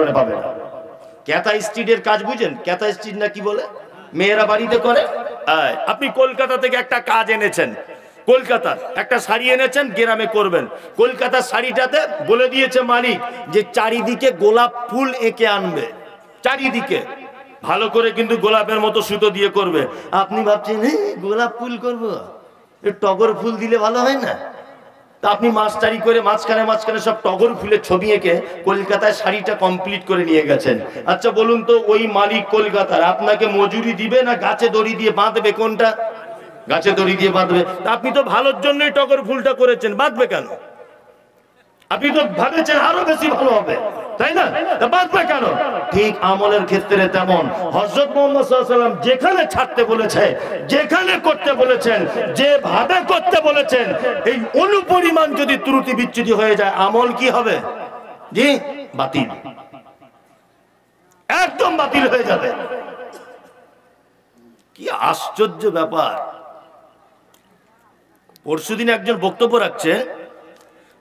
করে পাবে না। ক্যাথা স্ট্রিটের কাজ বুঝেন? ক্যাথা স্ট্রিট না কি বলে, মেয়েরা বাড়িতে করে। আপনি কলকাতা থেকে একটা কাজ এনেছেন, কলকাতার একটা শাড়ি এনেছেন, গ্রামে করবেন। কলকাতার শাড়িটাতে বলে দিয়েছে মালিক যে চারিদিকে গোলাপ ফুল এঁকে আনবে, চারিদিকে ভালো করে কিন্তু গোলাপের মতো সুতো দিয়ে করবে। আপনি ভাবছেন গোলাপ ফুল করবো, টগর ফুল দিলে ভালো হয় না? তা আপনি মাস্টারি করে মাঝখানে মাঝখানে সব টগর ফুলের ছবি এঁকে কলকাতায় শাড়িটা কমপ্লিট করে নিয়ে গেছেন। আচ্ছা বলুন তো, ওই মালিক কলকাতার আপনাকে মজুরি দিবে না গাছে দড়ি দিয়ে বাঁধবে? কোনটা? গাছে দড়ি দিয়ে বাঁধবে। তা আপনি তো ভালোর জন্যই টগর ফুলটা করেছেন, বাঁধবে কেন? আপনি তো ভাবেছেন আরো বেশি ভালো হবে, তাই না? বাঁধবে কেন? ঠিক আমলের ক্ষেত্রে তেমন। হযরত মুহাম্মদ সাল্লাল্লাহু আলাইহি ওয়াসাল্লাম যেখানে ছাড়তে বলেছে, যেখানে করতে বলেছেন, যেভাবে করতে বলেছেন, এই অনুপরিমাণ যদি ত্রুটি বিচ্যুতি হয়ে যায়, আমল কি হবে? জি, বাতিল, একদম বাতিল হয়ে যাবে। কি আশ্চর্য ব্যাপার! পরশুদিন একজন বক্তব্য রাখছে,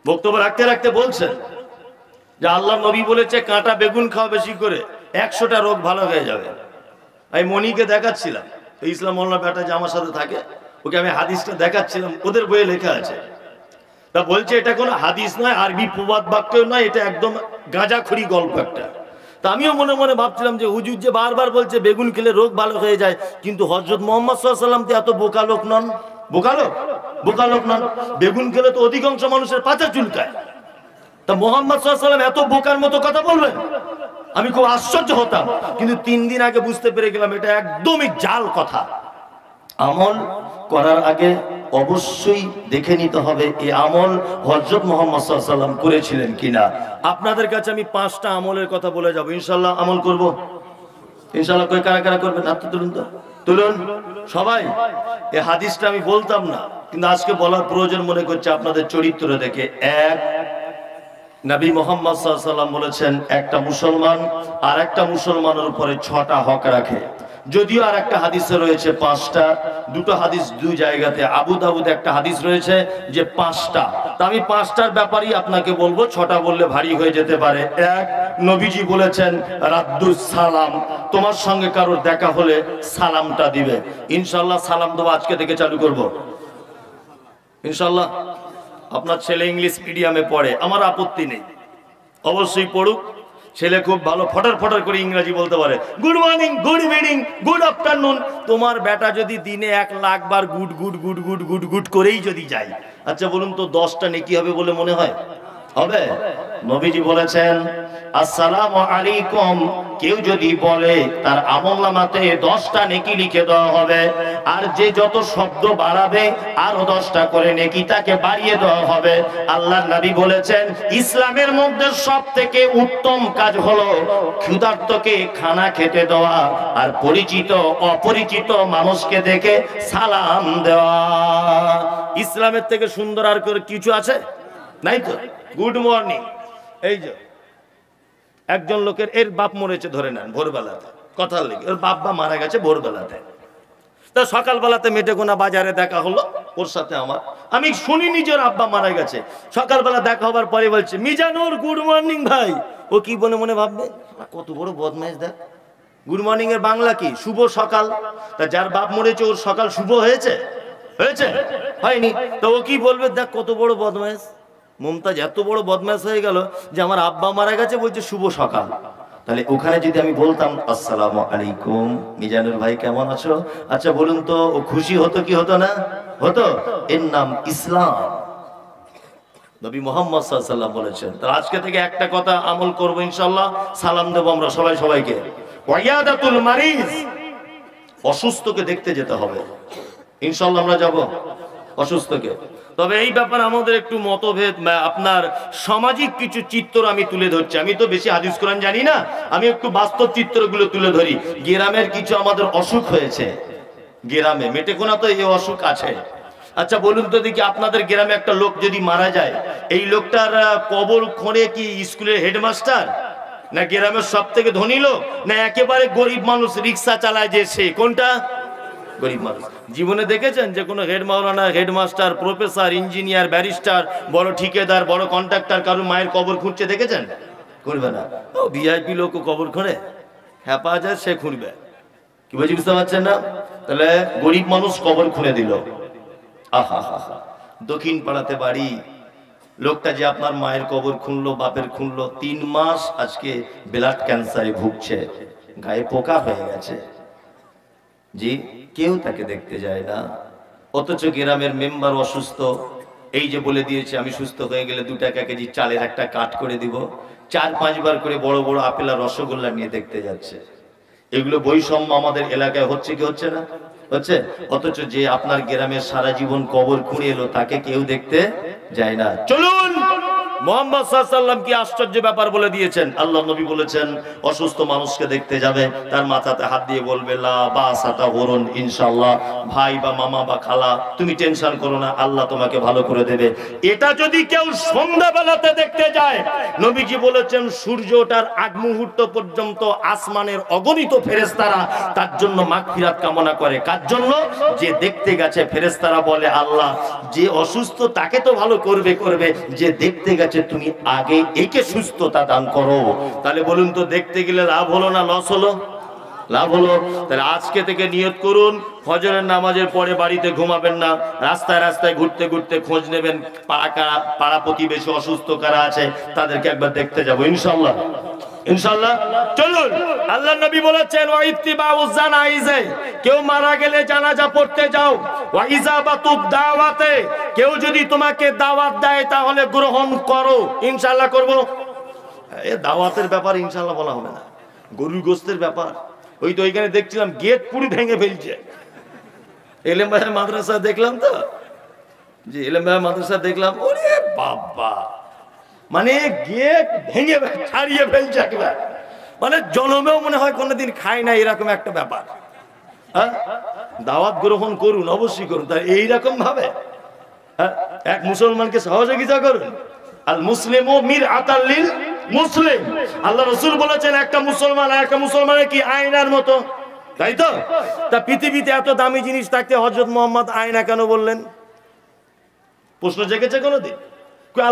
বক্তব্য রাখতে রাখতে বলছেন যে আল্লাহ নবী বলেছে কাঁটা বেগুন খাওয়া বেশি করে 100টা রোগ ভালো হয়ে যাবে। আমি মনিকে দেখাচ্ছিলাম, ইসলাম মোল্লা বেটা যে আমার সাথে থাকে, ওকে আমি হাদিসটা দেখাচ্ছিলাম, ওদের বইয়ে লেখা আছে। তা বলছে এটা কোনো হাদিস নয়, আরবি প্রবাদ বাক্য নয়, এটা একদম গাঁজাখড়ি গল্প একটা। তা আমিও মনে মনে ভাবছিলাম যে হুজুর যে বারবার বলছে বেগুন খেলে রোগ ভালো হয়ে যায়, কিন্তু হযরত মুহাম্মদ সাল্লাল্লাহু আলাইহি ওয়াসাল্লাম তো এত বোকা লোক নন, বোকা লোক নন। বেগুন খেলে তো অধিকাংশ মানুষের পাছা চুলকায়, তা মুহাম্মদ সাল্লাল্লাহু আলাইহি ওয়াসাল্লাম এত বোকার মতো কথা বলবেন? আমি খুব আশ্চর্য হতাম, কিন্তু 3 দিন আগে বুঝতে পেরে গেলাম এটা একদমই জাল কথা। আমল করার আগে অবশ্যই দেখে নিতে হবে এই আমল হযরত মুহাম্মদ সাল্লাল্লাহু আলাইহি ওয়াসাল্লাম করেছিলেন কিনা। আপনাদের কাছে আমি 5টা আমলের কথা বলে যাব, ইনশাআল্লাহ আমল করব, ইনশাআল্লাহ। কই কারা কারা করবেন? হাত তুলুন তো, তুলুন সবাই। এই হাদিসটা আমি বলতাম না, কিন্তু আজকে বলার প্রয়োজন মনে করছে আপনাদের চরিত্র দেখে। এক, নবী মুহাম্মদ সাল্লাল্লাহু আলাইহি ওয়াসাল্লাম বলেছেন একটা মুসলমান আর একটা মুসলমানের উপরে 6টা হক রাখে। যদিও আর একটা হাদিসে রয়েছে 5টা, দুটো হাদিস দুই জায়গাতে। আবু দাউদে একটা হাদিস রয়েছে যে 5টা। তা আমি 5টার ব্যাপারেই আপনাকে বলবো, 6টা বললে ভারী হয়ে যেতে পারে। এক, নবীজি বলেছেন রাদ্দুস সালাম, তোমার সঙ্গে কারোর দেখা হলে সালামটা দিবে। ইনশাআল্লাহ সালাম দেওয়া আজকে থেকে চালু করব, ইনশাআল্লাহ। আপনার ছেলে ইংলিশ মিডিয়ামে পড়ে, আমার আপত্তি নেই, অবশ্যই পড়ুক। ছেলে খুব ভালো ফটার ফটার করে ইংরেজি বলতে পারে, good morning, good evening, good afternoon. তোমার বেটা যদি দিনে 1 লাখ বার good good good good good good করেই যদি যায়, আচ্ছা বলুন তো 10টা নেকি হবে বলে মনে হয়? হবে? নবীজি বলেছেন আসসালামু আলাইকুম কেউ যদি বলে তার আমলনামাতে 10টা নেকি লিখে দেওয়া হবে, আর যে যত শব্দ বাড়াবে আরো 10টা করে নেকি তাকে বাড়িয়ে দেওয়া হবে। আল্লাহর নবী বলেছেন ইসলামের মধ্যে সবথেকে উত্তম কাজ হলো ক্ষুধার্তকে খানা খেতে দেওয়া, আর পরিচিত অপরিচিত মানুষকে দেখে সালাম দেওয়া। ইসলামের থেকে সুন্দর আর কিছু আছে? নাই তো। গুড মর্নিং, এই যে একজন লোকের এর বাপ মরেছে ধরে নেন ভোরবেলাতে, কথার লেগে ওর বাপ বা মারা গেছে ভোরবেলাতে। তা সকালবেলাতে মেটেগোনা বাজারে দেখা হলো ওর সাথে আমার, আমি শুনি নিজের আব্বা মারা গেছে। সকালবেলা দেখা হবার পরে বলছে মিজানুর গুড মর্নিং ভাই। ও কি মনে মনে ভাববে, কত বড় বদমাইশ, দেখ গুড মর্নিং এর বাংলা কি? শুভ সকাল। তা যার বাপ মরেছে ওর সকাল শুভ হয়েছে? হয়েছে? হয়নি। তো ও কি বলবে, দেখ কত বড় বদমাইশ। মমতাজ এত বড় বদমাশ হয়ে গেল যে আমার আব্বা মারা গেছে বলছে শুভ সকাল। তাহলে ওখানে যদি আমি বলতাম আসসালামু আলাইকুম মিজানুর ভাই কেমন আছো, আচ্ছা বলুন তো ও খুশি হতো কি হতো না? হতো। এর নাম ইসলাম। নবী মুহাম্মদ সাল্লাল্লাহু আলাইহি ওয়াসাল্লাম বলেছেন। তো আজকে থেকে একটা কথা আমল করব ইনশাআল্লাহ, সালাম দেব আমরা সবাই সবাইকে। ওয়াইয়াদাতুল মারিজ, অসুস্থকে দেখতে যেতে হবে ইনশাআল্লাহ, আমরা যাব অসুস্থকে। তবে এই ব্যাপারে আমাদের একটু মতভেদ, আপনার সামাজিক কিছু চিত্র আমি তুলে ধরছি। আমি তো বেশি হাদিস কোরআন জানি না, আমি একটু বাস্তব চিত্রগুলো তুলে ধরি। গ্রামের কিছু আমাদের অসুখ হয়েছে, গ্রামে মেটেকোনা তো এই অসুখ আছে। আচ্ছা বলুন তো দেখি, আপনাদের গ্রামে একটা লোক যদি মারা যায়, এই লোকটার কবর খোঁড়ে কি স্কুলের হেডমাস্টার, না গ্রামের সব থেকে ধনী লোক, না একেবারে গরিব মানুষ রিক্সা চালায় যে সে? কোনটা? গরিব মানুষ। জীবনে দেখেছেন যে কোনো হেড মাওলানা, হেডমাস্টার, প্রফেসর, ইঞ্জিনিয়ার, ব্যারিস্টার, বড় ঠিকাদার, বড় কন্ট্রাক্টর কারো মায়ের কবর খুঁজছে দেখেছেন? খুঁড়বে না। ও ভিআইপি লোক কবর খোঁড়ে, হ্যাঁ পাওয়া যায় সে খুঁড়বে। কি বলছি বুঝতে পারছেন না? তাহলে গরিব মানুষ কবর খুঁড়ে দিল। আহা হা হা, দক্ষিণ পাড়াতে বাড়ি, লোকটা যে আপনার মায়ের কবর খুঁড়লো, বাপের খুঁড়লো, 3 মাস আজকে ব্লাড ক্যান্সারে ভুগছে, গায়ে পোকা হয়ে গেছে। জি, কেউ তাকে দেখতে যায় না। অথচ গ্রামের মেম্বার অসুস্থ, এই যে বলে দিয়েছে আমি সুস্থ হয়ে গেলে 2 টাকা কেজি চালের একটা কাঠ করে দিব, 4-5 বার করে বড় বড় আপেল আর রসগোল্লা নিয়ে দেখতে যাচ্ছে। এগুলো বৈষম্য আমাদের এলাকায় হচ্ছে কি হচ্ছে না? হচ্ছে। অথচ যে আপনার গ্রামের সারা জীবন কবর খুঁড়ে এলো তাকে কেউ দেখতে যায় না। চলুন, মুহাম্মদ সাল্লাল্লাহু আলাইহি ওয়াসাল্লাম কি আশ্চর্য ব্যাপার বলে দিয়েছেন। আল্লাহ নবী বলেছেন অসুস্থ মানুষকে দেখতে যাবে, তার মাথাতে হাত দিয়ে বলবে লা বাসাতা হুরুন, ইনশাআল্লাহ ভাই বা মামা বা খালা তুমি টেনশন করো না, আল্লাহ তোমাকে ভালো করে দেবে। এটা যদি কেউ সন্ধ্যাবেলাতে দেখতে যায়, নবীজি বলেছেন সূর্য ওঠার আগ মুহূর্ত পর্যন্ত আসমানের অগণিত ফেরেশতারা তার জন্য মাগফিরাত কামনা করে। কার জন্য? যে দেখতে গেছে। ফেরেশতারা বলে আল্লাহ যে অসুস্থ তাকে তো ভালো করবে, যে দেখতে গেছে তুমি আগে একে সুস্থতা দান করো। তাহলে বলুন তো, দেখতে গেলে লাভ হলো না লস হলো? লাভ হলো। তাহলে আজকে থেকে নিয়ত করুন, ফজরের নামাজের পরে বাড়িতে ঘুমাবেন না, রাস্তায় রাস্তায় ঘুরতে ঘুরতে খোঁজ নেবেন পাড়া প্রতিবেশী অসুস্থ কারা আছে তাদেরকে একবার দেখতে যাবো ইনশাআল্লাহ। ইনশাআল্লাহ চলুন। আল্লাহ নবী বলেছেন ওয়া ইত্তিবাউজ জানাইজে, কেউ মারা গেলে জানাজা পড়তে যাও। ওয়া ইজাবাতুদ দাওয়াতে, কেউ যদি তোমাকে দাওয়াত দেয় তাহলে গ্রহণ করো। ইনশাআল্লাহ করব। এ দাওয়াতের ব্যাপার ইনশাআল্লাহ বলা হবে না, গরুর গোশতের ব্যাপার। ওই তো ওইখানে দেখছিলাম গেট পুরো ভেঙে ফেলছে। এলেম ভাই মাদ্রাসা দেখলাম তো, জি এলেম ভাই মাদ্রাসা দেখলাম, ওরে বাবা, মানে গেট ভেঙে ছাড়িয়ে ফেলছে একবার, মানে জন্মেও মনে হয় কোনোদিন খায় না এরকম একটা ব্যাপার। হ্যাঁ, দাওয়াত গ্রহণ করুন, অবশ্যই করুন, তাই এইরকম ভাবে হ্যাঁ এক মুসলমানকে সহযোগিতা করুন। আল মুসলিমু মিরআতাল লিল মুসলিম, আল্লাহ রাসূল বলেছেন একটা মুসলমান আর একটা মুসলমানের কি আয়নার মতো, তাই তো? তা পৃথিবীতে এত দামি জিনিস থাকতে হযরত মুহাম্মদ আয়না কেন বললেন? প্রশ্ন জেগেছে কোনোদিন?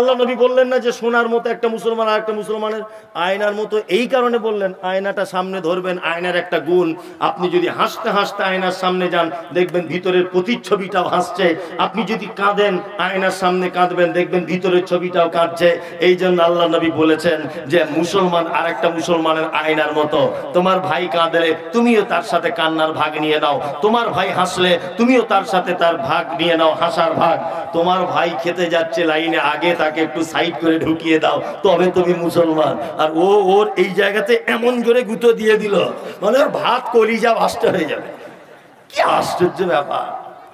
আল্লাহ নবী বললেন না যে সোনার মতো একটা মুসলমান আর একটা মুসলমানের আয়নার মতো? এই কারণে বললেন আয়নাটা সামনে ধরবেন, আয়নার একটা গুণ, আপনি যদি হাসতে হাসতে আয়নার সামনে যান দেখবেন ভিতরের প্রতিচ্ছবিটাও হাসছে, আপনি যদি কাঁদেন আয়নার সামনে কাঁদবেন দেখবেন ভিতরের ছবিটাও কাঁদছে। এই জন্য আল্লাহ নবী বলেছেন যে মুসলমান আর একটা মুসলমানের আয়নার মতো। তোমার ভাই কাঁদলে তুমিও তার সাথে কান্নার ভাগ নিয়ে নাও, তোমার ভাই হাসলে তুমিও তার সাথে তার ভাগ নিয়ে নাও, হাসার ভাগ। তোমার ভাই খেতে যাচ্ছে লাইনে, আগে তাকে একটু সাইড করে ঢুকিয়ে দাও, তবে তুমি মুসলমান। আর ও ওর এই জায়গাতে এমন করে গুঁতো দিয়ে দিল, মানে ওর ভাত কলিজা ভাষ্ট হয়ে যাবে। কি আশ্চর্য ব্যাপার।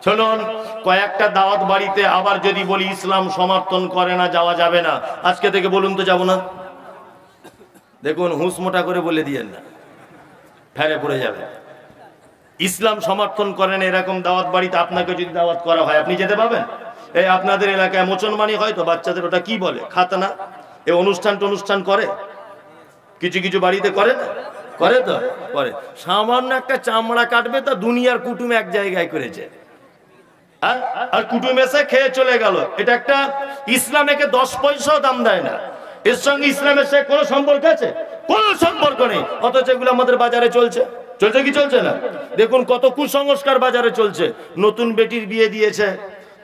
শুনুন, কয়েকটা দাওয়াত বাড়িতে আবার যদি বলি ইসলাম সমর্থন করে না, যাওয়া যাবে না, আজকে থেকে বলুন তো যাবো না? দেখুন হুঁশ মোটা করে বলে দিয়েন না, ফেরে পড়ে যাবে। ইসলাম সমর্থন করে না এরকম দাওয়াত বাড়িতে আপনাকে যদি দাওয়াত করা হয় আপনি যেতে পাবেন? এই আপনাদের এলাকায় মুসলমানি হয় তো বাচ্চাদের ওটা কি বলে, খাতনা, এই অনুষ্ঠান করে, কিছু কিছু বাড়িতে করে না, করে তো করে। সামান্য একটা চামড়া কাটবে তা দুনিয়ার কুটুম এক জায়গায় করেছে, আর কুটুম এসে খেয়ে চলে গেল। এটা একটা ইসলামেকে 10 পয়সাও দাম দেয় না, এর সঙ্গে ইসলামের সে কোনো সম্পর্ক আছে? কোনো সম্পর্ক নেই। অথচ এগুলো আমাদের বাজারে চলছে, চলছে কি চলছে না? দেখুন কত কুসংস্কার বাজারে চলছে। নতুন বেটির বিয়ে দিয়েছে,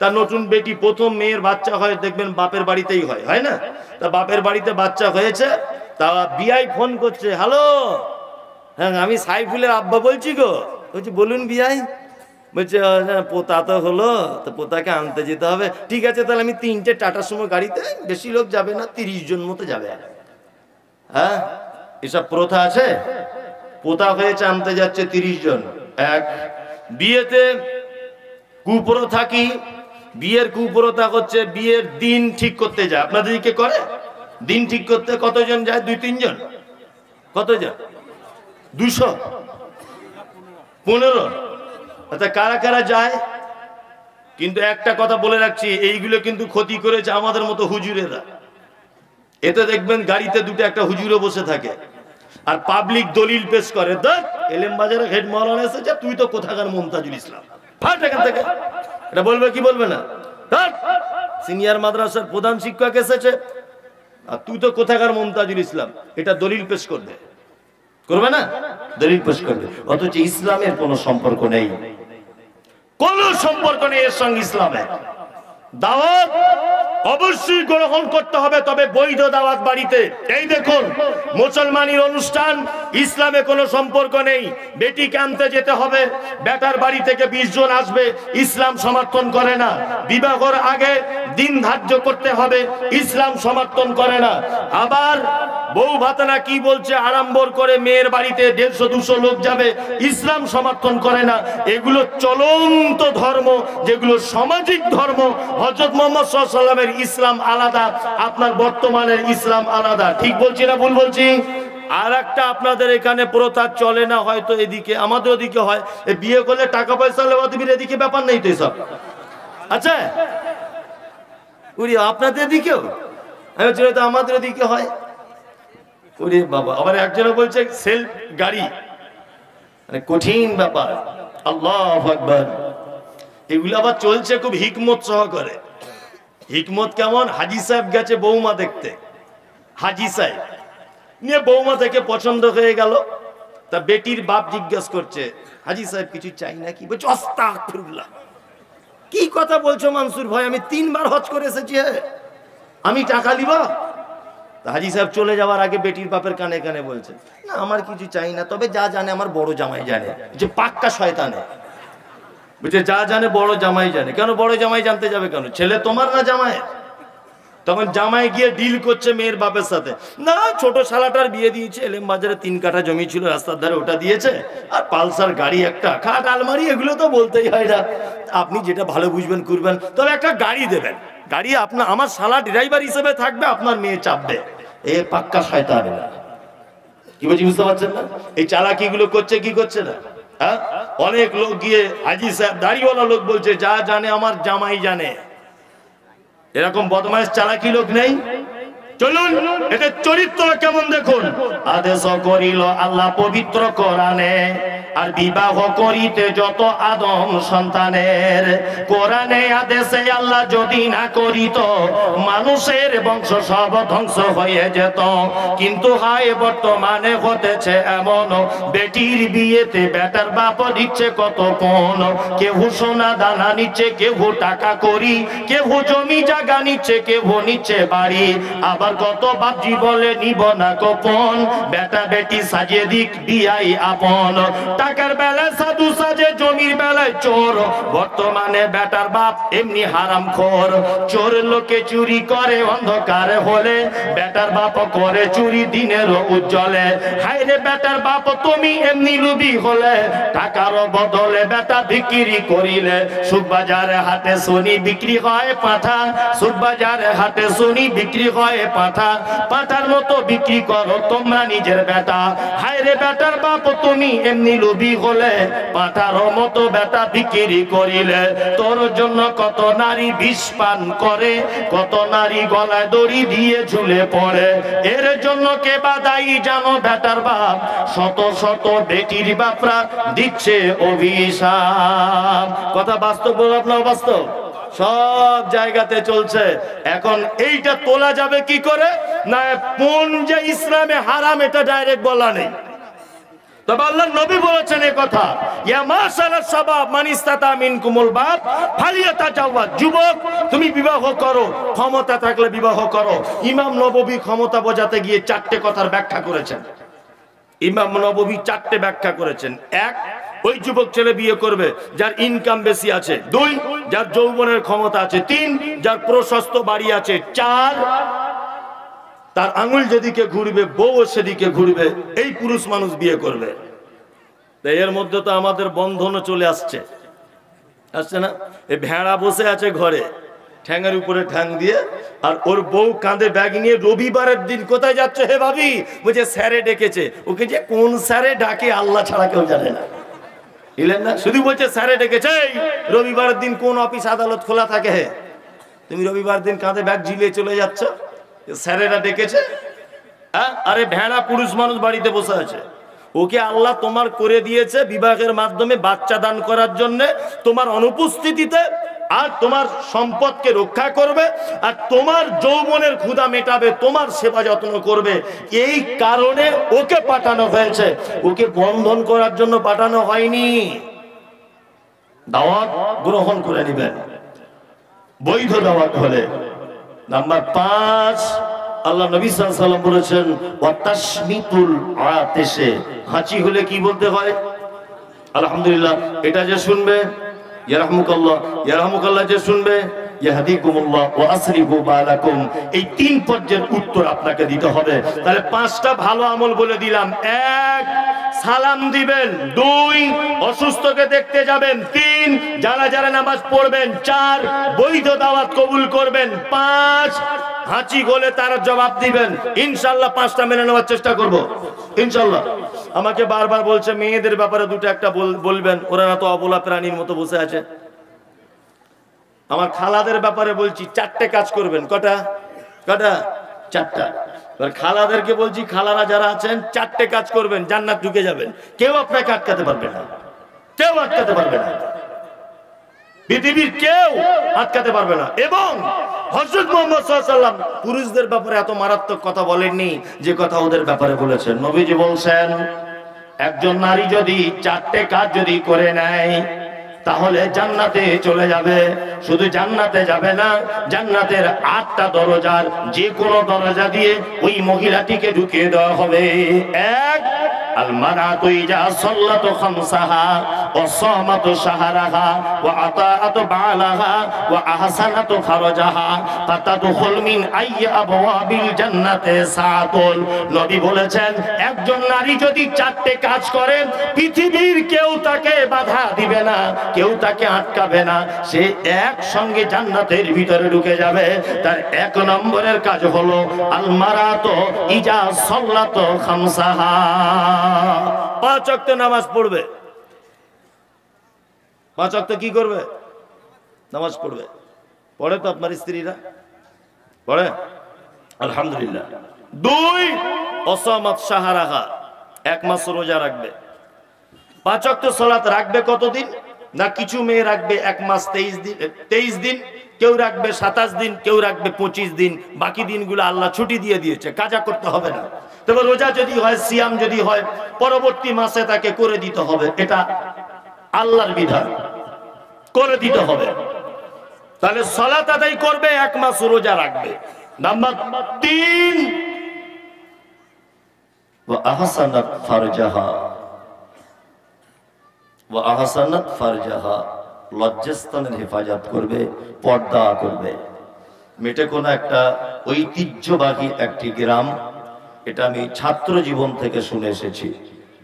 তার নতুন বেটি প্রথম মেয়ের বাচ্চা হয় দেখবেন বাপের বাড়িতেই হয়, হয় না? তা বাপের বাড়িতে বাচ্চা হয়েছে, তা বিয়াই ফোন করছে, হ্যালো হ্যাঁ আমি সাইফুলের আব্বা বলছি গো। বলছি বলুন বিয়াই। বলছে পোতা তো হলো, তো পোতাকে আনতে যেতে হবে। ঠিক আছে তাহলে আমি 3টে টাটার সময় গাড়িতে, বেশি লোক যাবে না, 30 জন মতো যাবে। হ্যাঁ এসব প্রথা আছে? পোতা হয়েছে আনতে যাচ্ছে 30 জন। এক বিয়েতে কুপ্রথা কি? বিয়ের কুপ্রথা হচ্ছে বিয়ের দিন ঠিক করতে যায়। আপনাদের দিকে করে? দিন ঠিক করতে কতজন যায়? 2-3 জন? কতজন? 200? 15? আচ্ছা কারা কারা যায়? কিন্তু একটা কথা বলে রাখছি, এইগুলো কিন্তু ক্ষতি করেছে আমাদের মতো হুজুরেরা। এতে দেখবেন গাড়িতে 2টা একটা হুজুরও বসে থাকে আর পাবলিক দলিল পেশ করে, দেখ এলেম বাজারে হেড মাওলানা এসেছে, তুই তো কোথাকার মুমতাজুল ইসলাম, ফাট এখান থেকে। এটা বলবে কি বলবে না? সিনিয়র মাদ্রাসার প্রধান শিক্ষক এসেছে, আর তুই তো কোথাকার মুমতাজুল ইসলাম, এটা দলিল পেশ করবে, করবে না? দলিল পেশ করবে। অথচ ইসলামের কোনো সম্পর্ক নেই, কোনো সম্পর্ক নেই এর সঙ্গে ইসলামের। দাওয়াত অবশ্যই গ্রহণ করতে হবে, তবে বৈধ দাওয়াত বাড়িতে। এই দেখুন, মুসলমানের অনুষ্ঠান, ইসলামে কোনো সম্পর্ক নেই। বেটিকে আনতে যেতে হবে, বেটার বাড়ি থেকে 20 জন আসবে, ইসলাম সমর্থন করে না। বিবাহের আগে দিন ধার্য করতে হবে, ইসলাম সমর্থন করে না। আবার বউ ভাতানা কি বলছে, আড়ম্বর করে মেয়ের বাড়িতে 150-200 লোক যাবে, ইসলাম সমর্থন করে না। এগুলো চলন্ত ধর্ম, যেগুলো সামাজিক ধর্ম। হযরত মুহাম্মদ সাল্লাল্লাহু আলাইহি ওয়াসাল্লামের ইসলাম আলাদা, আপনার বর্তমানের ইসলাম আলাদা। ঠিক বলছি না ভুল বলছি? আর একটা আপনাদের এখানে প্রথা চলে না হয়তো, এদিকে আমাদের ওদিকে হয়, বিয়ে করলে টাকা পয়সা লেওয়া দিবির, এদিকে ব্যাপার নেই তো এসব। আচ্ছা উনি আপনাদের দিকেও, আমি তো আমাদের ওদিকে হয়। ওরে বাবা, আবার একজনে বলছে সেলফ গাড়ি, মানে কঠিন ব্যাপার। আল্লাহু আকবার। এগুলো আবার চলছে খুব হিকমত সহকারে। হিকমত কেমন? হাজী সাহেব গেছে বৌমা দেখতে, হাজী সাহেব নিয়ে বৌমা থেকে পছন্দ হয়ে গেল। তা বেটির বাপ জিজ্ঞেস করছে, হাজী সাহেব কিছু চাই নাকি? বলছে আস্তাগফিরুল্লাহ, কি কথা বলছো মানসুর ভাই, আমি 3 বার হজ করে এসেছি, আমি টাকা দিব? হাজী সাহেব চলে যাওয়ার আগে বেটির বাপের কানে কানে বলছে, না আমার কিছু চাই না, তবে যা জানে আমার বড় জামাই জানে। যে পাক্কা শয়তানে বুঝছে, যা জানে বড় জামাই জানে। কেন বড় জামাই জানতে যাবে কেন? ছেলে তোমার না জামাই? তখন জামাই গিয়ে ডিল করছে মেয়ের বাপের সাথে, না ছোট শালাটার বিয়ে দিয়েছে, এলেম বাজারে 3 কাঠা জমি ছিল রাস্তার ধারে, ওটা দিয়েছে, আর পালসার গাড়ি একটা, খাট আলমারি, এগুলো তো বলতেই হয় না। আপনি যেটা ভালো বুঝবেন করবেন, তবে একটা গাড়ি দেবেন। গাড়ি আপনার, আমার শালা ড্রাইভার হিসেবে থাকবে, আপনার মেয়ে চাপবে। এ পাক্কা শয়তান। কি বলছি বুঝতে পারছেন না? এই চালাকিগুলো করছে কি করছে না? হ্যাঁ, অনেক লোক গিয়ে হাজী সাহেব দাড়িওয়ালা লোক বলছে, যা জানে আমার জামাই জানে। এরকম বদমাইশ চালাকি লোক নেই? চলুন এটা চরিত্র কেমন দেখুন। আদেশ করিল আল্লাহ পবিত্র কোরআনে, আর বিবাহ করিতে যত আদম সন্তানের। কোরআনে আদেশে আল্লাহ যদি না করিত, মানুষের বংশ সব ধ্বংস হয়ে যেত। কিন্তু হায় বর্তমানে হতেছে এমন, বেটির বিয়েতে বেটার বাপ দিচ্ছে কত পণ। কেউ সোনা দানা নিচ্ছে, কেউ টাকা করি, কেউ জমি জায়গা নিচ্ছে, কেউ নিচ্ছে বাড়ি। আবার কত বাপজি বলে নিব না গোপন, বেটা বেটি সাজিয়ে দিক বিয়াই আপন। টাকার বেলায় সাধু সাজে, জমির বেলায় চোর। বর্তমানে বেটার বাপ এমনি হারামখোর। চোর লোকে চুরি করে অন্ধকার হলে, বেটার বাপ করে চুরি দিনের উজ্জ্বলে। হায় রে বেটার বাপ তুমি এমনি লুবি হলে, টাকার বদলে বেটা বিক্রি করিলে। সুখবাজারে হাটে শুনি বিক্রি হয় পাঠা, সুখবাজারে হাটে শুনি বিক্রি হয় পাঠা। পাঠার মতো বিক্রি করো তোমরা নিজের বেটা। হায় রে বেটার বাপ তুমি এমনি লোভী হলে, পাঠার মতো বেটা বিক্রি করিলে। তোর জন্য কত নারী বিষ পান করে, কত নারী গলায় দড়ি দিয়ে ঝুলে পড়ে। এর জন্য কে বা দায়ী জানো বেটার বাপ? শত শত বেটির বাপরা দিচ্ছে অভিশাপ। কথা বাস্তব বললাম না অবাস্তব? সব জায়গাতে চলছে। এখন এইটা তোলা যাবে কি করে? না কোন যে ইসলামে হারাম এটা ডাইরেক্ট বলা নেই, তবে আল্লাহ নবী বলেছেন এই কথা, ইয়া মাশাআল্লাহ শাবাব মান ইসতাতা মিনকুমুল বাত ফালিয়াতাজাওয়াজ। যুবক তুমি বিবাহ করো, ক্ষমতা থাকলে বিবাহ করো। ইমাম নববী ক্ষমতা বোঝাতে গিয়ে 4টে কথার ব্যাখ্যা করেছেন। ইমাম নববী 4টে ব্যাখ্যা করেছেন। 1, ওই যুবক ছেলে বিয়ে করবে যার ইনকাম বেশি আছে। 2, যার যৌবনের ক্ষমতা আছে। 3, যার প্রশস্ত বাড়ি আছে। 4, তার আঙুল যেদিকে ঘুরবে বউ সেদিকে ঘুরবে, এই পুরুষ মানুষ বিয়ে করবে। এর মধ্যে তো আমাদের বন্ধনও চলে আসছে, আসছে না? এই ভেড়া বসে আছে ঘরে, ঠ্যাঙের উপরে ঠ্যাং দিয়ে, আর ওর বউ কাঁধে ব্যাগ নিয়ে রবিবারের দিন কোথায় যাচ্ছে হে ভাবি? বলছে স্যারে ডেকেছে। ওকে যে কোন স্যারে ডাকে আল্লাহ ছাড়া কেউ জানে না, বুঝলেন না? শুধু বলছে স্যারে ডেকেছে। রবিবারের দিন কোন অফিস আদালত খোলা থাকে? তুমি রবিবার দিন কাঁধে ব্যাগ ঝিলিয়ে চলে যাচ্ছ, স্যারেরা ডেকেছে। আরে ভেড়া পুরুষ মানুষ বাড়িতে বসে আছে, ওকে আল্লাহ তোমার করে দিয়েছে বিবাহের মাধ্যমে বাচ্চা দান করার জন্য। তোমার অনুপস্থিতিতে আর তোমার সম্পদকে রক্ষা করবে, আর তোমার যৌবনের ক্ষুধা মেটাবে, তোমার সেবা যত্ন করবে। এই কারণে ওকে পাঠানো হয়েছে, ওকে বন্ধন করার জন্য পাঠানো হয়নি। দাওয়াত গ্রহণ করে নেবেন বৈধ দাওয়াত হলে। নাম্বার 5, আল্লাহ নবী সাল্লাল্লাহু আলাইহি ওয়াসাল্লাম বলেছেন ওয়াতাশমিতুল আতিশে, হাঁচি হলে কি বলতে হয়? আলহামদুলিল্লাহ। এটা যে শুনবে ইয়ারহামুকাল্লাহ, ইয়ারহামুকাল্লাহ যে শুনবে ইয়াহদিকুমুল্লাহ ওয়া আসরিফু বালাকুম, এই 3 পর্যায়ের উত্তর আপনাকে দিতে হবে। তাহলে 5টা ভালো আমল বলে দিলাম। 1, সালাম দিবেন। 2, অসুস্থকে দেখতে যাবেন। 3, জানাজার নামাজ পড়বেন। 4, বৈধ দাওয়াত কবুল করবেন। 5, হাঁচি গলে তার জবাব দিবেন। ইনশাআল্লাহ 5টা মেনে নেওয়ার চেষ্টা করব ইনশাআল্লাহ। আমাকে বারবার বলছে মেয়েদের ব্যাপারে 2টা একটা বলবেন, ওরা না তো অবলা প্রাণীর মতো বসে আছে। আমার খালাদের ব্যাপারে বলছি 4টে কাজ করবেন। কটা? 4টা। এবার খালাদেরকে বলছি, খালারা যারা আছেন 4টে কাজ করবেন, জান্নাত ঢুকে যাবেন। কেউ আপনাকে আটকাতে পারবে না, কেউ আটকাতে পারবে না, পৃথিবীর কেউ আটকাতে পারবে না। এবং হযরত মুহাম্মদ সাল্লাল্লাহু আলাইহি ওয়াসাল্লাম পুরুষদের ব্যাপারে এত মারাত্মক কথা বলেননি যে কথা ওদের ব্যাপারে বলেছেন। নবীজি বলছেন একজন নারী যদি 4টে কাজ যদি করে নেয় তাহলে জান্নাতে চলে যাবে। শুধু জান্নাতে যাবে না, জান্নাতের 8টা দরজার যে কোনো দরজা দিয়ে ওই মহিলাটিকে ঢুকিয়ে দেওয়া হবে। 1, আল মারাতু ইজা সাল্লাতু খামসাহা ওয়া সামাতু শাহরাহা ওয়া আতাআতু বালাহা ওয়া আহসানাতু ফারজাহা ফাতাদখুল মিন আইয়ি আবওয়াবিল জান্নাতি সাআতুন। নবী বলেছেন একজন নারী যদি 4টে কাজ করে পৃথিবীর কেউ তাকে বাধা দিবে না, কেউ তাকে আটকাবে না, সে একসঙ্গে জান্নাতের ভিতরে ঢুকে যাবে। তার 1 নম্বরের কাজ হলো আল মারাতু ইজা সাল্লাতু খামসাহা, 5 ওয়াক্ত নামাজ পড়বে। 5 ওয়াক্ত কি করবে? নামাজ পড়বে। পড়ে তো আপনার স্ত্রীরা? পড়ে আলহামদুলিল্লাহ। 2, অসামাত শাহরাহা, 1 মাস রোজা রাখবে। 5 ওয়াক্ত সালাত রাখবে কতদিন? না কিছু মেয়ে রাখবে 1 মাস 23 দিন, কেউ রাখবে 27 দিন, কেউ রাখবে 25 দিন। বাকি দিনগুলো আল্লাহ ছুটি দিয়ে দিয়েছে, কাজা করতে হবে না। তবে রোজা যদি হয়, সিয়াম যদি হয়, পরবর্তী মাসে তাকে করে দিতে হবে। এটা আল্লাহর বিধান, করে দিতে হবে। তাহলে সালাত আদায় করবে, 1 মাস রোজা রাখবে। নাম্বার 3, ওয়া আহসানাত ফারজাহা ওয়া আহসানাত ফারজাহা, লজ্জাস্থানের হেফাজত করবে, পর্দা করবে। মেটেকোনা একটা ঐতিহ্যবাহী একটি গ্রাম, এটা আমি ছাত্র জীবন থেকে শুনে এসেছি।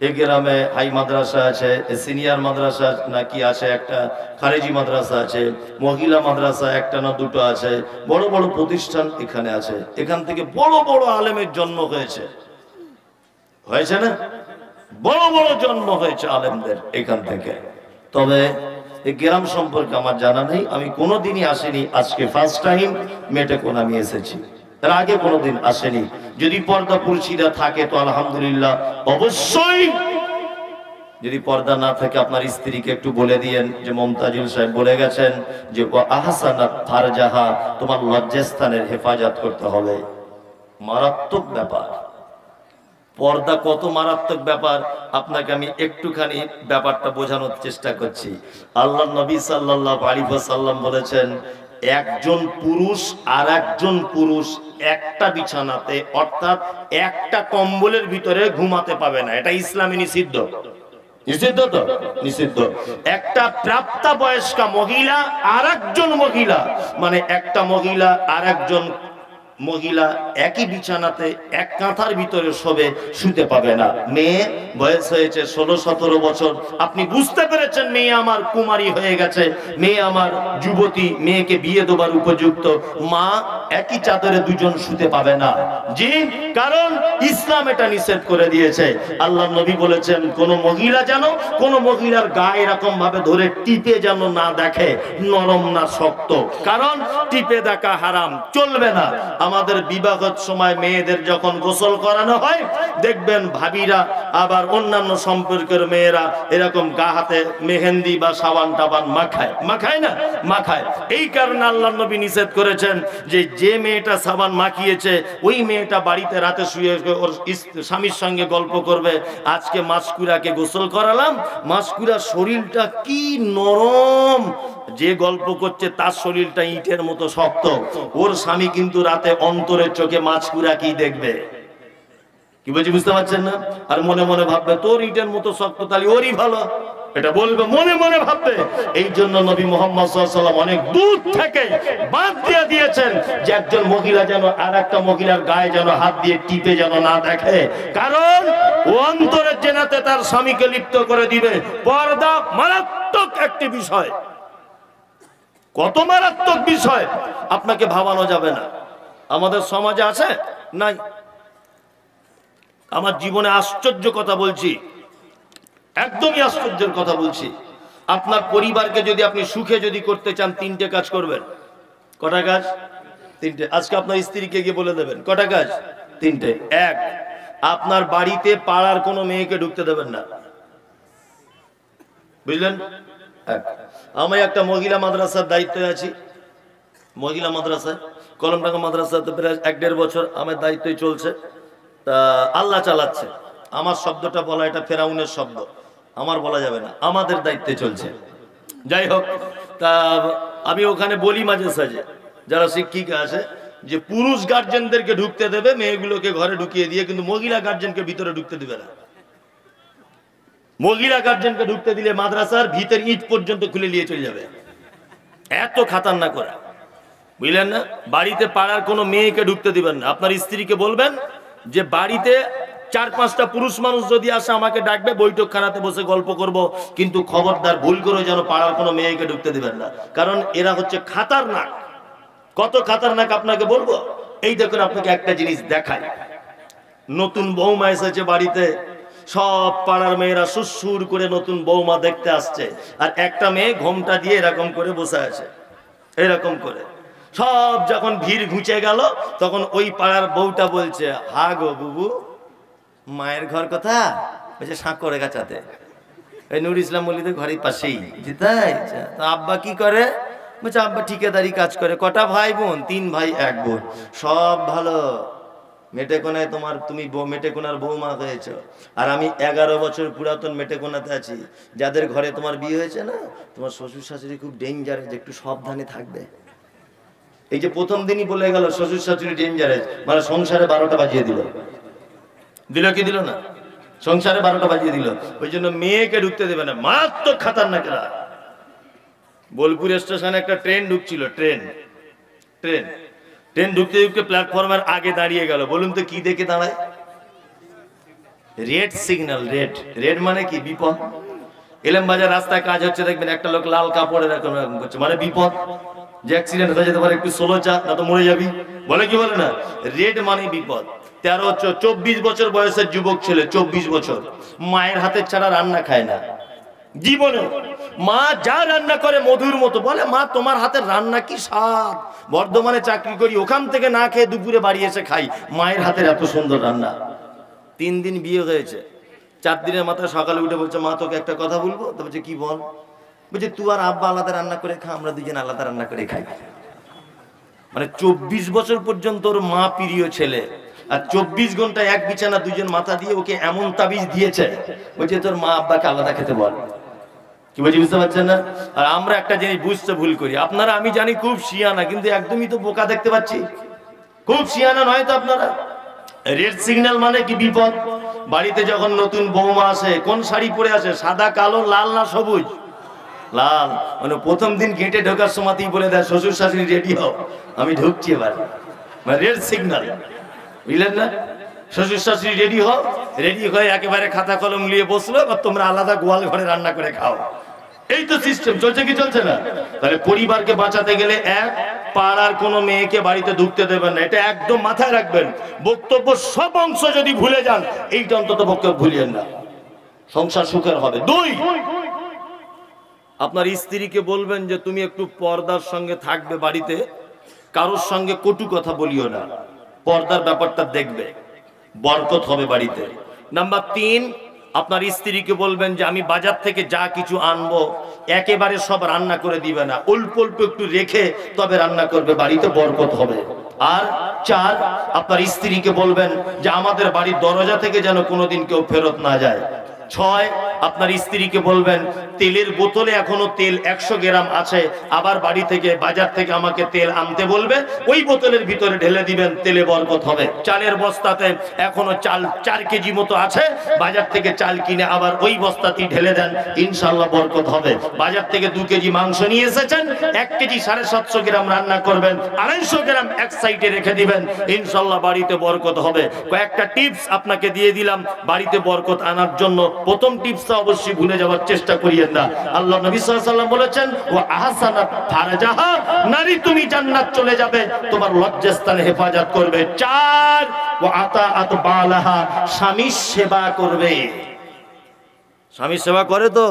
এই গ্রামে হাই মাদ্রাসা আছে, সিনিয়র মাদ্রাসা নাকি আছে, একটা খারেজি মাদ্রাসা আছে, মহিলা মাদ্রাসা 1টা না 2টো আছে, বড় বড় প্রতিষ্ঠান এখানে আছে। এখান থেকে বড় বড় আলেমের জন্ম হয়েছে, হয়েছে না? বড় বড় জন্ম হয়েছে আলেমদের এখান থেকে। তবে এই গ্রাম সম্পর্কে আমার জানা নেই, আমি কোনোদিনই আসিনি, আজকে ফার্স্ট টাইম মেটেকোনা আমি এসেছি, তার আগে কোনোদিন আসেনি। যদি পর্দা পুরুষিরা থাকে তো আলহামদুলিল্লাহ, অবশ্যই। যদি পর্দা না থাকে আপনার স্ত্রীকে একটু বলে দিয়েন যে মমতাজুল সাহেব বলে গেছেন যে আহসানাত ফারজাহা, তোমার লজ্জাস্থানের হেফাজত করতে হবে। মারাত্মক ব্যাপার, পর্দা কত মারাত্মক ব্যাপার আপনাকে আমি একটুখানি ব্যাপারটা বোঝানোর চেষ্টা করছি। আল্লাহ নবী সাল্লাল্লাহু আলাইহি ওয়াসাল্লাম বলেছেন একজন পুরুষ আর একজন পুরুষ একটা বিছানাতে, অর্থাৎ একটা কম্বলের ভিতরে ঘুমাতে পাবে না। এটা ইসলামে নিষিদ্ধ। নিষিদ্ধ তো? নিষিদ্ধ। একটা প্রাপ্তবয়স্কা মহিলা আর একজন মহিলা, মানে একটা মহিলা আর একজন মহিলা একই বিছানাতে এক কাঁথার ভিতরে শোবে, শুতে পাবে না। মেয়ে বয়স হয়েছে 16-17 বছর, আপনি বুঝতে পেরেছেন মেয়ে আমার কুমারী হয়ে গেছে, মেয়ে আমার যুবতী, মেয়েকে বিয়ে দেবার উপযুক্ত, মা একই চাদরে 2 জন শুতে পাবে না। জি, কারণ ইসলাম এটা নিষেধ করে দিয়েছে। আল্লাহ নবী বলেছেন কোন মহিলা যেন কোন মহিলার গায়ে এরকম ভাবে ধরে টিপে যেন না দেখে, নরম না শক্ত, কারণ টিপে দেখা হারাম, চলবে না। আমাদের বিবাহ সময় মেয়েদের যখন গোসল করানো হয় দেখবেন ভাবিরা আবার অন্যান্য সম্পর্কের মেয়েরা এরকম গা হাতে মেহেন্দি বা সাবান টাবান মাখায় না মাখায়। এই কারণে আল্লাহর নবী নিষেধ করেছেন যে মেয়েটা সাবান মাখিয়েছে ওই মেয়েটা বাড়িতে রাতে শুয়ে ওর স্বামীর সঙ্গে গল্প করবে। আজকে মাসকুরাকে গোসল করালাম, মাসকুরার শরীরটা কি নরম, যে গল্প করছে তার শরীরটা ইটের মতো শক্ত। ওর স্বামী কিন্তু রাতে অন্তরের চোখে মাছকুরা কি দেখবে, কি বলছি বুঝতে পারছেন না? আর মনে মনে ভাববে তোর ইটের মতো শক্ত, তাহলে ওরই ভালো, এটা বলবে মনে মনে ভাববে। এই জন্য নবী মুহাম্মদ সাল্লাল্লাহু আলাইহি ওয়াসাল্লাম অনেক দূর থেকে বাদ দিয়ে দিয়েছেন যে একজন মহিলা যেন আর একটা মহিলার গায়ে যেন হাত দিয়ে টিপে যেন না দেখে, কারণ ও অন্তরের জেনাতে তার স্বামীকে লিপ্ত করে দিবে। পর্দা মারাত্মক একটি বিষয়, কত মারাত্মক বিষয় আপনাকে ভাবানো যাবে না। আমাদের সমাজে আছে নাই? আমার জীবনে আশ্চর্য কথা বলছি, একদমই আশ্চর্যের কথা বলছি। আপনার পরিবারকে যদি আপনি সুখে যদি করতে চান, তিনটে কাজ করবেন। কটা কাজ? তিনটে। আজকে আপনার স্ত্রীকে গিয়ে বলে দেবেন কটা কাজ? তিনটে। এক, আপনার বাড়িতে পাড়ার কোনো মেয়েকে ঢুকতে দেবেন না, বুঝলেন? আমি একটা মহিলা মাদ্রাসার দায়িত্বে আছি, মহিলা মাদ্রাসায় কলমডাঙ্গা মাদ্রাসাতে প্রায় 1-1.5 বছর আমার দায়িত্বই চলছে। তা আল্লাহ চালাচ্ছে, আমার শব্দটা বলা এটা ফেরাউনের শব্দ, আমার বলা যাবে না, আমাদের দায়িত্বে চলছে। যাই হোক, তা আমি ওখানে বলি মাঝে সাঝে যারা শিক্ষিকা আছে যে পুরুষ গার্জেনদেরকে ঢুকতে দেবে, মেয়েগুলোকে ঘরে ঢুকিয়ে দিয়ে, কিন্তু মহিলা গার্জেনকে ভিতরে ঢুকতে দিবে না। মহিলা গার্জেনকে ঢুকতে দিলে মাদ্রাসার ভিতর ইট পর্যন্ত খুলে নিয়ে চলে যাবে, এত খাতারনাক করা, বুঝলেন না? বাড়িতে পাড়ার কোনো মেয়েকে ঢুকতে দিবেন না। আপনার স্ত্রীকে বলবেন যে বাড়িতে 4-5টা পুরুষ মানুষ যদি আসে আমাকে ডাকবে, বৈঠকখানাতে বসে গল্প করব, কিন্তু খবরদার ভুল করে যেন পাড়ার কোনো মেয়েকে ঢুকতে দিবেন না, কারণ এরা হচ্ছে খাতারনাক। কত খাতারনাক আপনাকে বলবো। এই দেখুন, আপনাকে একটা জিনিস দেখায়, নতুন বৌমা এসেছে বাড়িতে, সব পাড়ার মেয়েরা সুসুর করে নতুন বৌমা দেখতে আসছে, আর একটা মেয়ে ঘোমটা দিয়ে এরকম করে বসে আছে, এরকম করে। সব যখন ভিড় ঘুচে গেল তখন ওই পাড়ার বউটা বলছে, হা গো বুবু, মায়ের ঘর কোথা? বলছে সাঁকড়ে গাছাতে, এই নুর ইসলাম মল্লিদের ঘরের পাশেই। তাই? তো আব্বা কি করে? বলছে আব্বা ঠিকাদারি কাজ করে। কটা ভাই বোন? 3 ভাই 1 বোন। সব ভালো, মেটেকোনায় তুমি মেটেকোনার বৌমা হয়েছ, আর আমি 11 বছর পুরাতন মেটেকোনাতে আছি। যাদের ঘরে তোমার বিয়ে হয়েছে না, তোমার শ্বশুর শাশুড়ি খুব ডেঞ্জারাস, একটু সাবধানে থাকবে। এই যে প্রথম দিনই বলে গেল শ্বশুর শাশুড়ি ডেঞ্জারাস, মানে সংসারে 12টা বাজিয়ে দিল কি দিল না? সংসারে 12টা বাজিয়ে দিল। ওই জন্য মেয়েকে ঢুকতে দেবে না, মারাত্মক খাতারনাকেরা। বোলপুর স্টেশনে একটা ট্রেন ঢুকছিল, ট্রেন ঢুকতে ঢুকতে প্ল্যাটফর্মের আগে দাঁড়িয়ে গেল। বলুন তো কি দেখে দাঁড়ায়? Red signal. রেড মানে কি? বিপদ। এলেম বাজার রাস্তায় কাজ হচ্ছে, দেখবেন একটা লোক লাল কাপড়ে এরকম করছে, মানে বিপদ, যে অ্যাক্সিডেন্ট হয়ে যেতে পারে, একটু স্লো চা, না তো মরে যাবি, বলে কি বলে না? রেড মানে বিপদ। 24 বছর বয়সের যুবক ছেলে, 24 বছর, মায়ের হাতের ছাড়া রান্না খায় না জীবনে। মা যা রান্না করে মধুর মতো, বলে মা তোমার হাতের রান্না কি স্বাদ, বর্ধমানে চাকরি করি, ওখান থেকে না খেয়ে দুপুরে বাড়ি এসে খাই, মায়ের হাতের এত সুন্দর রান্না। 3 দিন বিয়ে হয়েছে, 4 দিনের মাথায় সকালে উঠে বলছে, মা তোকে একটা কথা বলবো। তো বলছে কি বল? বলছে তুই আর আব্বা আলাদা রান্না করে খা, আমরা দুজন আলাদা রান্না করে খাই। মানে 24 বছর পর্যন্ত ওর মা প্রিয় ছেলে, আর 24 ঘন্টায় এক বিছানা দুজন মাথা দিয়ে ওকে এমন তাবিজ দিয়েছে, বলছে তোর মা আব্বাকে আলাদা খেতে বল। কি বলছি বুঝতে পারছেন না? আর আমরা একটা জিনিস বুঝতে ভুল করি, আপনারা আমি জানি খুব শিয়ানা, কিন্তু একদমই তো বোকা দেখতে পাচ্ছি, খুব শিয়ানা নয় তো আপনারা। রেড সিগন্যাল মানে কি? বিপদ। বাড়িতে যখন নতুন বৌমা আসে, কোন শাড়ি পরে আসে? সাদা, কালো, লাল না সবুজ? লাল। মানে প্রথম দিন গেটে ঢোকার সময়তেই বলে দেয় শ্বশুর শাশুড়ি রেডি হও, আমি ঢুকছি এবার। মানে রেড সিগন্যাল, বুঝলেন না? শ্বশুর শাশুড়ি রেডি হও, রেডি হয়ে একেবারে খাতা কলম নিয়ে বসলো, আর তোমরা আলাদা গোয়াল ঘরে রান্না করে খাও। এই তো সিস্টেম চলছে, কি চলছে না? তাহলে পরিবারকে বাঁচাতে গেলে এক, পাড়ার কোনো মেয়েকে বাড়িতে ঢুকতে দেবেন না, এটা একদম মাথায় রাখবেন। বক্তব্য সব অংশ যদি ভুলে যান, এইটা অন্তত বক্তব্য ভুলিয়েন না, সংসার সুখের হবে। 2, আপনার স্ত্রীকে বলবেন যে তুমি একটু পর্দার সঙ্গে থাকবে বাড়িতে, কারোর সঙ্গে কটু কথা বলিও না। পর্দার ব্যাপারটা দেখবে, বরকত হবে বাড়িতে। নাম্বার 3, আপনার স্ত্রীকে বলবেন যে আমি বাজার থেকে যা কিছু আনবো একেবারে সব রান্না করে দিবে না, অল্প অল্প একটু রেখে তবে রান্না করবে, বাড়িতে বরকত হবে। আর 4, আপনার স্ত্রীকে বলবেন যে আমাদের বাড়ির দরজা থেকে যেন কোনোদিন কেউ ফেরত না যায়। 6, আপনার স্ত্রীকে বলবেন তেলের বোতলে এখনো তেল 100 গ্রাম আছে, আবার বাড়ি থেকে বাজার থেকে আমাকে তেল আনতে বলবে, ওই বোতলের ভিতরে ঢেলে দিবেন, তেলে বরকত হবে। চালের বস্তাতে এখনো চাল 4 কেজি মতো আছে, বাজার থেকে চাল কিনে আবার ওই বস্তাতেই ঢেলে দেন, ইনশাআল্লাহ বরকত হবে। বাজার থেকে 2 কেজি মাংস নিয়ে এসেছেন, 1 কেজি 750 গ্রাম রান্না করবেন, 250 গ্রাম এক সাইডে রেখে দিবেন, ইনশাআল্লাহ বাড়িতে বরকত হবে। কয়েকটা টিপস আপনাকে দিয়ে দিলাম বাড়িতে বরকত আনার জন্য। প্রথম টিপসটা অবশ্যই ভুলে যাওয়ার চেষ্টা করিয়েন না। আল্লাহ নবী সাল্লাল্লাহু আলাইহি ওয়াসাল্লাম বলেছেন ওয়া আহসানাত ফারজাহা, নারী তুমি জান্নাত চলে যাবে, তোমার লজ্জাস্থান হেফাজত করবে। 4, ওয়া আতাআত বালাহা, স্বামীর সেবা করবে। স্বামীর সেবা করে তো?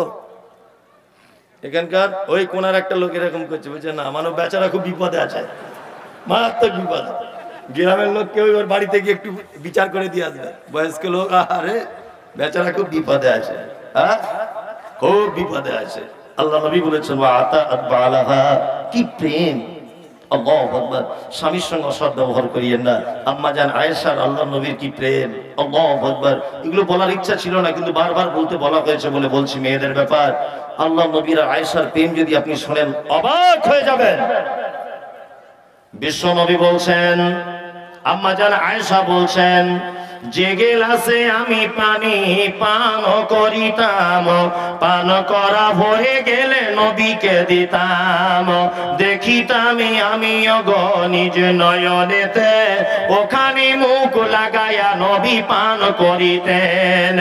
এখানকার ওই কোনার একটা লোক এরকম করছে, বুঝছে না, মানব বেচারা খুব বিপদে আছে, মারাত্মক বিপদ। গ্রামের লোক কেউ ওর বাড়িতে গিয়ে একটু বিচার করে দিয়ে আসবে, বয়স্ক লোক, আরে বেচারা খুব বিপদে আছে, হ্যাঁ খুব বিপদে আছে। আল্লাহ নবী বলেছেন ওয়া আতাআত বালাহা, কি প্রেম, আল্লাহু আকবার। স্বামীর সঙ্গে অসৎ ব্যবহার করিয়েন না। আম্মা জান আয়েশার আল্লাহ নবীর কি প্রেম, আল্লাহু আকবার। এগুলো বলার ইচ্ছা ছিল না, কিন্তু বারবার বলতে বলা হয়েছে বলে বলছি, মেয়েদের ব্যাপার। আল্লাহ নবীর আর আয়েশার প্রেম যদি আপনি শুনেন অবাক হয়ে যাবেন। বিশ্ব নবী বলছেন, আম্মা জান আয়েশা বলছেন, যে গেলাসে আমি পানি পান করিতাম, পান করা হয়ে গেলে নবীকে দিতাম, দেখিতাম আমি নিজ নয়নেতে, ওখানে মুখ লাগায়া নবী পান করিতেন।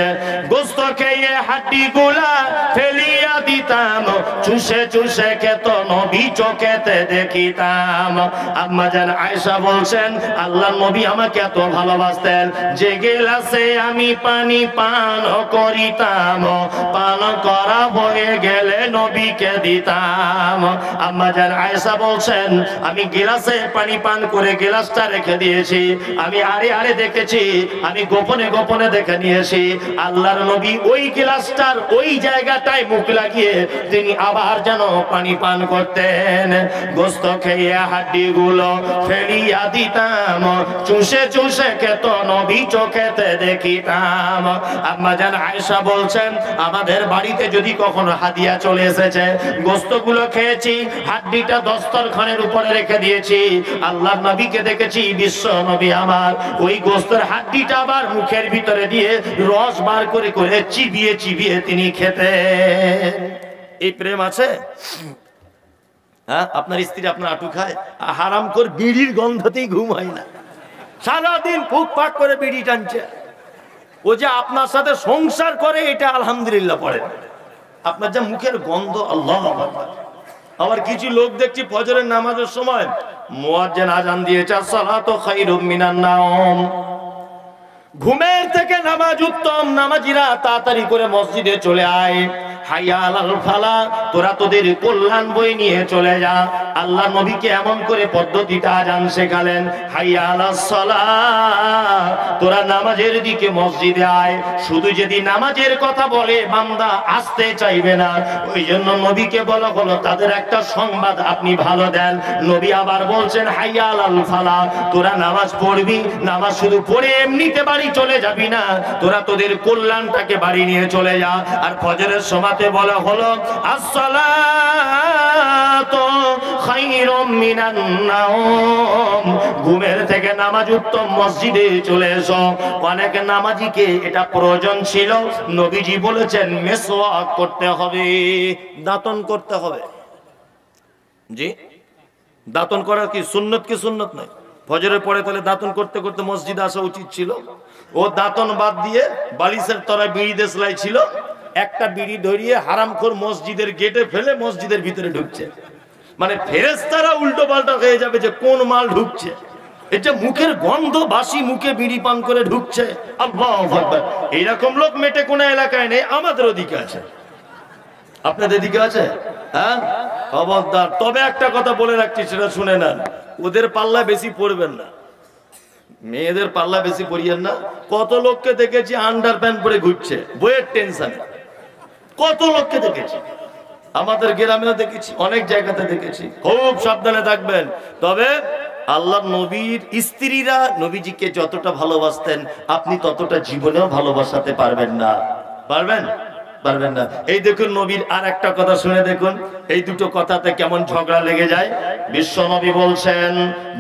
গোস্ত খেয়ে হাড্ডি গুলা ফেলিয়া দিতাম, চুষে চুষে খেত নবী চোখেতে দেখিতাম। আম্মা জান আয়েশা বলছেন আল্লাহ নবী আমাকে এত ভালোবাসতেন, যে গেলাসে আমি পানি পান করিতাম, পান করা হয়ে গেলে নবীকে দিতাম। আম্মা জান আয়েশা বলছেন আমি গিলাসে পানি পান করে গিলাসটা রেখে দিয়েছি, আমি আরে আরে দেখেছি, আমি গোপনে গোপনে দেখে নিয়েছি, আল্লাহর নবী ওই গিলাসটার ওই জায়গাটায় মুখ লাগিয়ে তিনি আবার যেন পানি পান করতেন। গোস্ত খেয়ে হাড্ডি গুলো ফেলিয়া দিতাম, চুষে চুষে খেত নবী চোখেতে দেখিতাম। আম্মা জান আয়েশা বলছেন আমাদের বাড়িতে যদি কখনো হাদিয়া চলে এসেছে, গোস্তগুলো খেয়েছি, হাড্ডিটা দস্তরখানের উপরে রেখে দিয়েছি, আল্লাহর নবীকে দেখেছি, বিশ্ব নবী আমার ওই গোস্তের হাড্ডিটা আবার মুখের ভিতরে দিয়ে রস বার করে করে চিবিয়ে চিবিয়ে তিনি খেতেন। এই প্রেম আছে? হ্যাঁ, আপনার স্ত্রী আপনার আটু খায়, হারাম করে বিড়ির গন্ধতেই ঘুম হয় না, সারাদিন ফুক ফাক করে বিড়ি টানছে, ও যে আপনার সাথে সংসার করে এটা আলহামদুলিল্লাহ পড়ে, আপনার যে মুখের গন্ধ, আল্লাহু আকবার। আবার কিছু লোক দেখছি ফজরের নামাজের সময় মুয়াজ্জিন আজান দিয়েছে, সালাতু খায়রুম মিনান নাওম, ঘুমের থেকে নামাজ উত্তম, নামাজিরা তাড়াতাড়ি করে মসজিদে চলে আয়, হাইয়া আলাল ফালা, তোরা তোদের কল্যাণ বই নিয়ে চলে যা। আল্লাহ নবীকে এমন করে পদ্ধতিটা আজান শেখালেন, হাইয়া আলাস সালাহ, তোরা নামাজের দিকে মসজিদে আয়। শুধু যদি নামাজের কথা বলে বান্দা আসতে চাইবে না, ওই জন্য নবীকে বলা হলো তাদের একটা সংবাদ আপনি ভালো দেন। নবী আবার বলছেন হাইয়া আলাল ফালা, তোরা নামাজ পড়বি, নামাজ শুধু পড়ে এমনিতে বাড়ি চলে যাবি না, তোরা তোদের কল্যাণটাকে বাড়ি নিয়ে চলে যা। আর ফজরের সময়তে বলা হলো আসসালাতু খায়রুম মিনান নাওম, ঘুমের থেকে নামাজ উত্তম, মসজিদে চলে এসো। অনেক নামাজিকে এটা প্রয়োজন ছিল, নবীজি বলেছেন মিসওয়াক করতে হবে, দাঁতন করতে হবে। জি, দাঁতন করা কি সুন্নত কি সুন্নত নয়? ফজরের পরে তাহলে দাঁতন করতে করতে মসজিদে আসা উচিত ছিল। ও দাঁতন বাদ দিয়ে বালিশের তলায় বিড়ি দেশলাই ছিল, একটা বিড়ি ধরিয়ে হারামখোর মসজিদের গেটে ফেলে মসজিদের ভিতরে ঢুকছে, মানে ফেরেশতারা উল্টো পাল্টা হয়ে যাবে যে কোন মাল ঢুকছে, এটা মুখের গন্ধ, বাসি মুখে বিড়ি পান করে ঢুকছে। আল্লাহু আকবার। এইরকম লোক মেটে কোন এলাকায় নেই, আমাদের ওদিকে আছে, আপনাদের দিকে আছে। হ্যাঁ, খবরদার। তবে একটা কথা বলে রাখছি, সেটা শুনে নেন, ওদের পাল্লা বেশি পড়বেন না। মেয়েদের পাল্লা বেশি পড়িয়েন না। কত লোককে দেখেছি আন্ডার প্যান্ট পরে ঘুরছে বইয়ের টেনশনে, কত লোককে দেখেছি, আমাদের গ্রামেও দেখেছি, অনেক জায়গাতে দেখেছি। খুব সাবধানে থাকবেন। তবে আল্লাহ নবীর স্ত্রীরা নবীজিকে যতটা ভালোবাসতেন আপনি ততটা জীবনেও ভালোবাসাতে পারবেন না। পারবেন? পারবেন না। এই দেখুন নবীর আর একটা কথা শুনে দেখুন, এই দুটো কথাতে কেমন ঝগড়া লেগে যায়। বিশ্ব নবী বলছেন,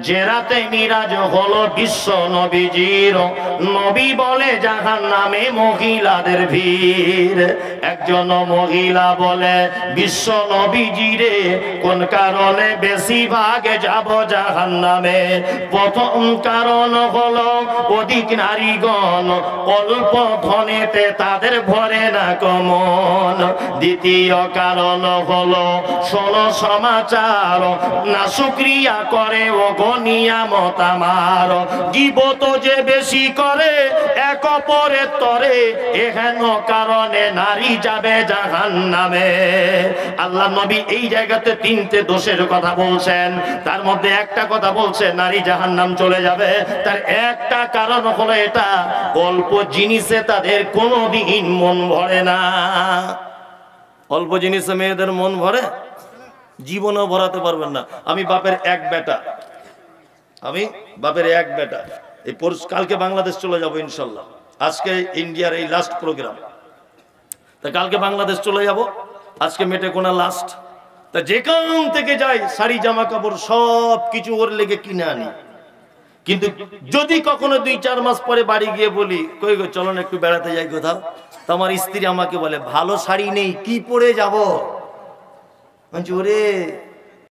যে রাতে মিরাজ হলো বিশ্ব নবীজির, নবী বলে জাহান্নামে মহিলাদের ভিড়। একজন মহিলা বলে, বিশ্ব নবীজিরে কোন কারণে বেশিরভাগ যাব জাহান্নামে? প্রথম কারণ হলো অধিক নারীগণ, অল্প ধনেতে তাদের ভরে না কম। দ্বিতীয় কারণ হলো ষোলো সমাচার না শুকরিয়া করে ও গনিয়ামত আমার। গীবত যে বেশি করে এক অপরের তরে, এহেন কারণে নারী যাবে জাহান্নামে। আল্লাহ নবী এই জায়গাতে তিনটে দোষের কথা বলছেন, তার মধ্যে একটা কথা বলছে নারী জাহান্নাম চলে যাবে। তার একটা কারণ হলো এটা, অল্প জিনিসে তাদের কোনোদিন মন ভরে না। অল্প জিনিসে মেয়েদের মন ভরে? জীবনও ভরাতে পারবেন না। আমি বাপের এক বেটা, এই কালকে বাংলাদেশ চলে যাবো ইনশাল্লাহ। আজকে ইন্ডিয়ার এই লাস্ট প্রোগ্রাম, তা কালকে বাংলাদেশ চলে যাব। আজকে মেটেকোনা লাস্ট। তা যেখান থেকে যাই শাড়ি জামা কাপড় সব কিছু ওর লেগে কিনে আনি। কিন্তু যদি কখনো 2-4 মাস পরে বাড়ি গিয়ে বলি, কই গো চলো না একটু বেড়াতে যাই কোথাও, তো আমার স্ত্রী আমাকে বলে, ভালো শাড়ি নেই, কি পরে যাবো? ওরে